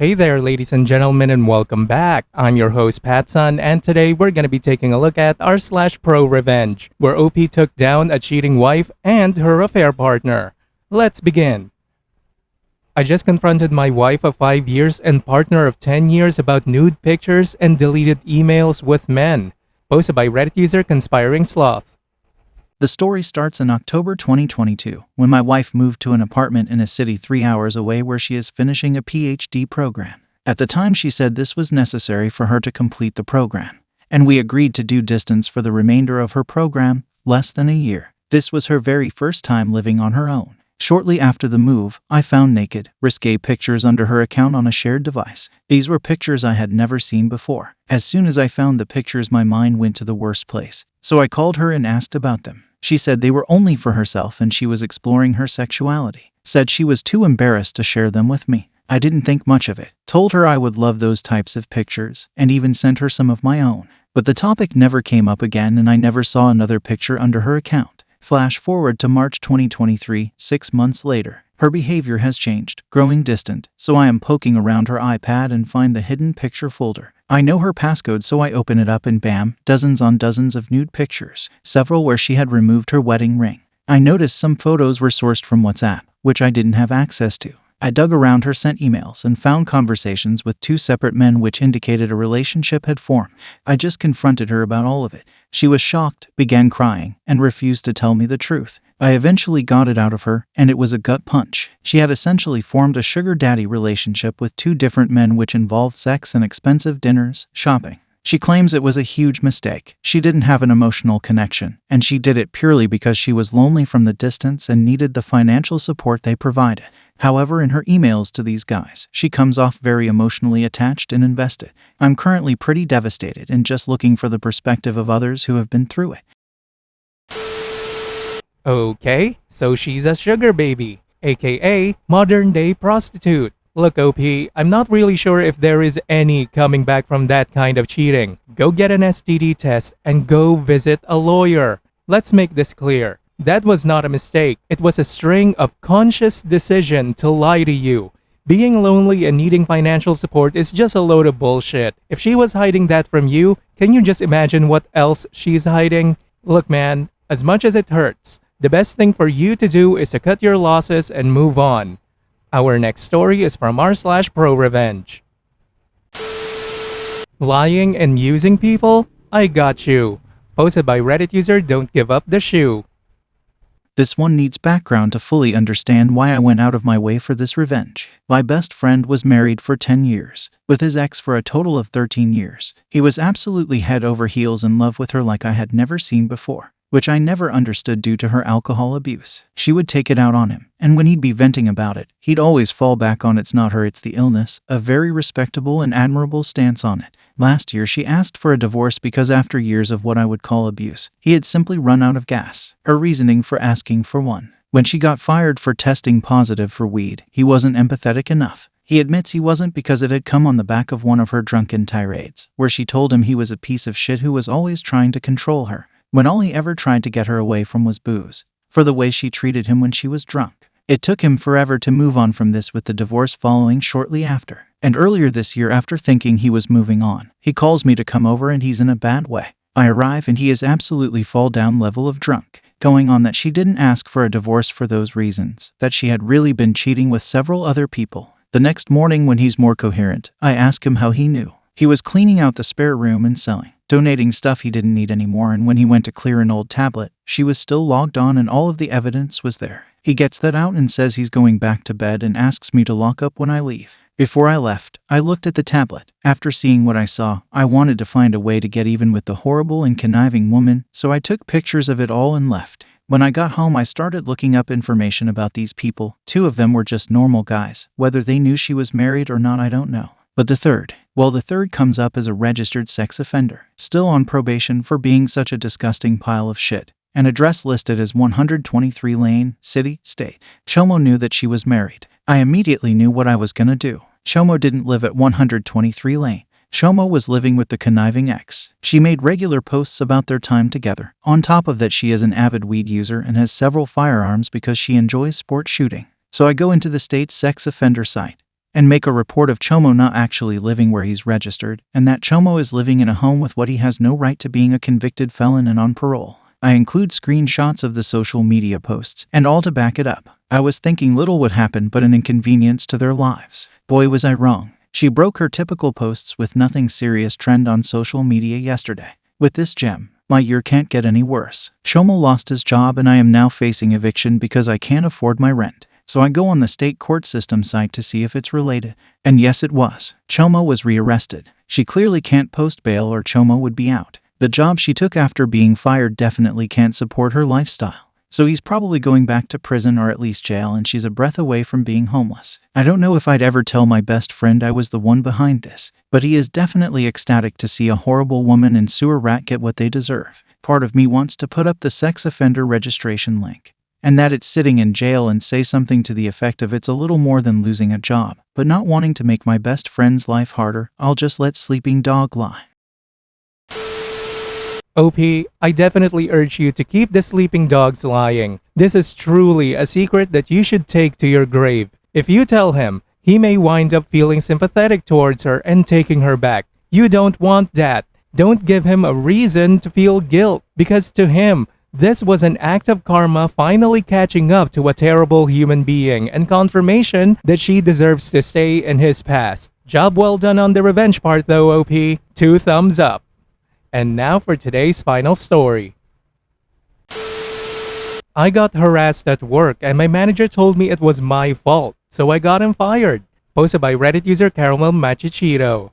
Hey there, ladies and gentlemen, and welcome back. I'm your host, PattSun, and today we're going to be taking a look at r/ProRevenge, where OP took down a cheating wife and her affair partner. Let's begin. I just confronted my wife of 5 years and partner of 10 years about nude pictures and deleted emails with men. Posted by Reddit user Conspiring Sloth. The story starts in October 2022, when my wife moved to an apartment in a city 3 hours away where she is finishing a PhD program. At the time, she said this was necessary for her to complete the program, and we agreed to do distance for the remainder of her program, less than a year. This was her very first time living on her own. Shortly after the move, I found naked, risque pictures under her account on a shared device. These were pictures I had never seen before. As soon as I found the pictures, my mind went to the worst place. So I called her and asked about them. She said they were only for herself and she was exploring her sexuality. Said she was too embarrassed to share them with me. I didn't think much of it. Told her I would love those types of pictures, and even sent her some of my own. But the topic never came up again and I never saw another picture under her account. Flash forward to March 2023, 6 months later. Her behavior has changed, growing distant, so I am poking around her iPad and find the hidden picture folder. I know her passcode, so I open it up and bam, dozens on dozens of nude pictures, several where she had removed her wedding ring. I noticed some photos were sourced from WhatsApp, which I didn't have access to. I dug around her sent emails and found conversations with 2 separate men which indicated a relationship had formed. I just confronted her about all of it. She was shocked, began crying, and refused to tell me the truth. I eventually got it out of her, and it was a gut punch. She had essentially formed a sugar daddy relationship with 2 different men which involved sex and expensive dinners, shopping. She claims it was a huge mistake. She didn't have an emotional connection, and she did it purely because she was lonely from the distance and needed the financial support they provided. However, in her emails to these guys, she comes off very emotionally attached and invested. I'm currently pretty devastated and just looking for the perspective of others who have been through it. Okay, so she's a sugar baby, aka modern-day prostitute. Look, OP, I'm not really sure if there is any coming back from that kind of cheating. Go get an STD test and go visit a lawyer. Let's make this clear. That was not a mistake. It was a string of conscious decision to lie to you. Being lonely and needing financial support is just a load of bullshit. If she was hiding that from you, can you just imagine what else she's hiding? Look, man, as much as it hurts, the best thing for you to do is to cut your losses and move on. Our next story is from r/ProRevenge. Lying and using people? I got you. Posted by Reddit user Don't Give Up the Shoe. This one needs background to fully understand why I went out of my way for this revenge. My best friend was married for 10 years, with his ex for a total of 13 years. He was absolutely head over heels in love with her like I had never seen before, which I never understood due to her alcohol abuse. She would take it out on him, and when he'd be venting about it, he'd always fall back on "it's not her, it's the illness," a very respectable and admirable stance on it. Last year, she asked for a divorce because after years of what I would call abuse, he had simply run out of gas. Her reasoning for asking for one: when she got fired for testing positive for weed, he wasn't empathetic enough. He admits he wasn't because it had come on the back of one of her drunken tirades, where she told him he was a piece of shit who was always trying to control her, when all he ever tried to get her away from was booze, for the way she treated him when she was drunk. It took him forever to move on from this, with the divorce following shortly after. And earlier this year, after thinking he was moving on, he calls me to come over and he's in a bad way. I arrive and he is absolutely fall down level of drunk, going on that she didn't ask for a divorce for those reasons, that she had really been cheating with several other people. The next morning, when he's more coherent, I ask him how he knew. He was cleaning out the spare room and selling, donating stuff he didn't need anymore, and when he went to clear an old tablet, she was still logged on and all of the evidence was there. He gets that out and says he's going back to bed and asks me to lock up when I leave. Before I left, I looked at the tablet. After seeing what I saw, I wanted to find a way to get even with the horrible and conniving woman, so I took pictures of it all and left. When I got home, I started looking up information about these people. 2 of them were just normal guys. Whether they knew she was married or not, I don't know. But the third comes up as a registered sex offender, still on probation for being such a disgusting pile of shit. An address listed as 123 Lane, City, State. Chomo knew that she was married. I immediately knew what I was gonna do. Chomo didn't live at 123 Lane. Chomo was living with the conniving ex. She made regular posts about their time together. On top of that, she is an avid weed user and has several firearms because she enjoys sport shooting. So I go into the state's sex offender site. and make a report of Chomo not actually living where he's registered, and that Chomo is living in a home with what he has no right to, being a convicted felon and on parole. I include screenshots of the social media posts, and all to back it up. I was thinking little would happen but an inconvenience to their lives. Boy, was I wrong. She broke her typical posts with nothing serious trend on social media yesterday. With this gem, my year can't get any worse. Chomo lost his job and I am now facing eviction because I can't afford my rent. So I go on the state court system site to see if it's related. And yes, it was. Chomo was rearrested. She clearly can't post bail or Chomo would be out. The job she took after being fired definitely can't support her lifestyle. So he's probably going back to prison or at least jail, and she's a breath away from being homeless. I don't know if I'd ever tell my best friend I was the one behind this, but he is definitely ecstatic to see a horrible woman and sewer rat get what they deserve. Part of me wants to put up the sex offender registration link, and that it's sitting in jail, and say something to the effect of it's a little more than losing a job, but not wanting to make my best friend's life harder, I'll just let sleeping dog lie. OP, I definitely urge you to keep the sleeping dogs lying. This is truly a secret that you should take to your grave. If you tell him, he may wind up feeling sympathetic towards her and taking her back. You don't want that. Don't give him a reason to feel guilt, because to him, this was an act of karma finally catching up to a terrible human being and confirmation that she deserves to stay in his past. Job well done on the revenge part though, OP. 2 thumbs up. And now for today's final story. I got harassed at work and my manager told me it was my fault, so I got him fired. Posted by Reddit user Caramel Machichito.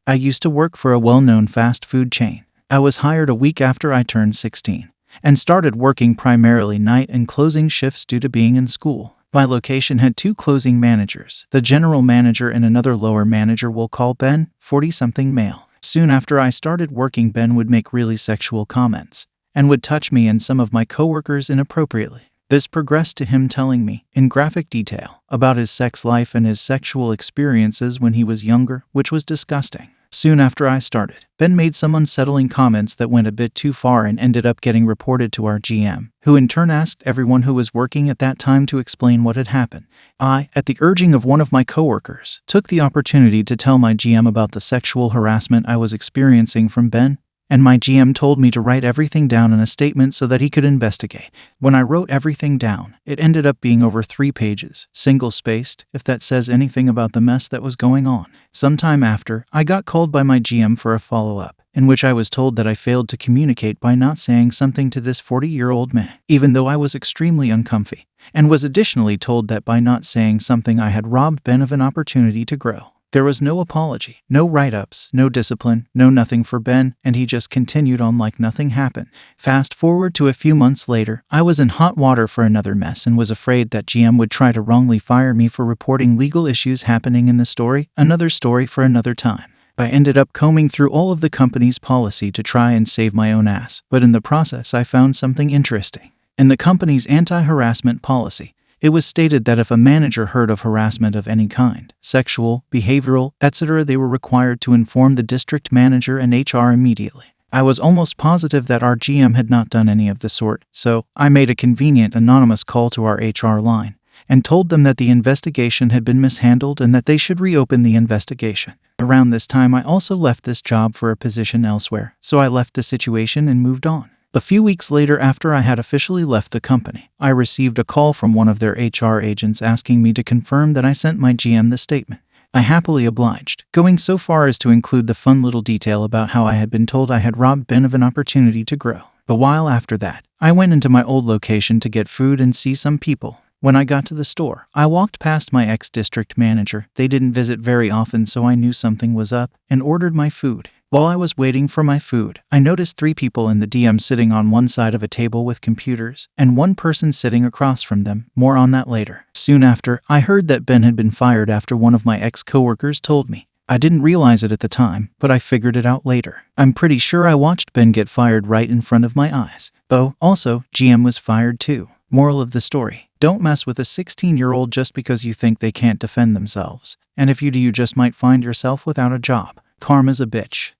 I used to work for a well-known fast food chain. I was hired a week after I turned 16 and started working primarily night and closing shifts due to being in school. My location had 2 closing managers, the general manager and another lower manager we'll call Ben, 40-something male. Soon after I started working, Ben would make really sexual comments and would touch me and some of my coworkers inappropriately. This progressed to him telling me, in graphic detail, about his sex life and his sexual experiences when he was younger, which was disgusting. Soon after I started, Ben made some unsettling comments that went a bit too far and ended up getting reported to our GM, who in turn asked everyone who was working at that time to explain what had happened. I, at the urging of one of my coworkers, took the opportunity to tell my GM about the sexual harassment I was experiencing from Ben, and my GM told me to write everything down in a statement so that he could investigate. When I wrote everything down, it ended up being over 3 pages, single-spaced, if that says anything about the mess that was going on. Sometime after, I got called by my GM for a follow-up, in which I was told that I failed to communicate by not saying something to this 40-year-old man, even though I was extremely uncomfy, and was additionally told that by not saying something I had robbed Ben of an opportunity to grow. There was no apology, no write-ups, no discipline, no nothing for Ben, and he just continued on like nothing happened. Fast forward to a few months later, I was in hot water for another mess and was afraid that GM would try to wrongly fire me for reporting legal issues happening in the story, another story for another time. I ended up combing through all of the company's policy to try and save my own ass, but in the process I found something interesting. In the company's anti-harassment policy, it was stated that if a manager heard of harassment of any kind, sexual, behavioral, etc., they were required to inform the district manager and HR immediately. I was almost positive that our GM had not done any of the sort, so I made a convenient anonymous call to our HR line and told them that the investigation had been mishandled and that they should reopen the investigation. Around this time, I also left this job for a position elsewhere, so I left the situation and moved on. A few weeks later, after I had officially left the company, I received a call from one of their HR agents asking me to confirm that I sent my GM the statement. I happily obliged, going so far as to include the fun little detail about how I had been told I had robbed Ben of an opportunity to grow. A while after that, I went into my old location to get food and see some people. When I got to the store, I walked past my ex-district manager. They didn't visit very often, so I knew something was up, and ordered my food. While I was waiting for my food, I noticed 3 people in the DM sitting on one side of a table with computers, and 1 person sitting across from them. More on that later. Soon after, I heard that Ben had been fired after one of my ex-coworkers told me. I didn't realize it at the time, but I figured it out later. I'm pretty sure I watched Ben get fired right in front of my eyes. Oh, also, GM was fired too. Moral of the story: don't mess with a 16-year-old just because you think they can't defend themselves. And if you do, you just might find yourself without a job. Karma's a bitch.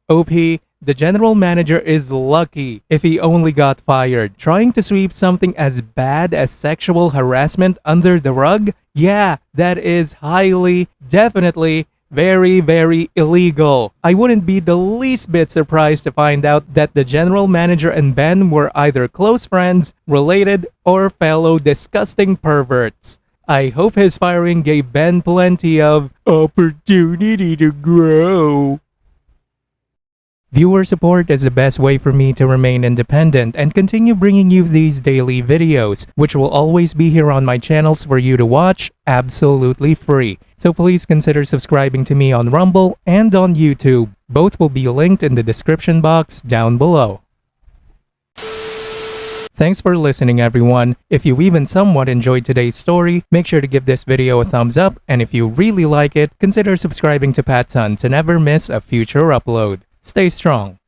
OP, The general manager is lucky if he only got fired. Trying to sweep something as bad as sexual harassment under the rug? Yeah, that is highly, definitely, very, very illegal. I wouldn't be the least bit surprised to find out that the general manager and Ben were either close friends, related, or fellow disgusting perverts. I hope his firing gave Ben plenty of opportunity to grow. Viewer support is the best way for me to remain independent and continue bringing you these daily videos, which will always be here on my channels for you to watch absolutely free. So please consider subscribing to me on Rumble and on YouTube. Both will be linked in the description box down below. Thanks for listening, everyone. If you even somewhat enjoyed today's story, make sure to give this video a thumbs up, and if you really like it, consider subscribing to PattSun to never miss a future upload. Stay strong.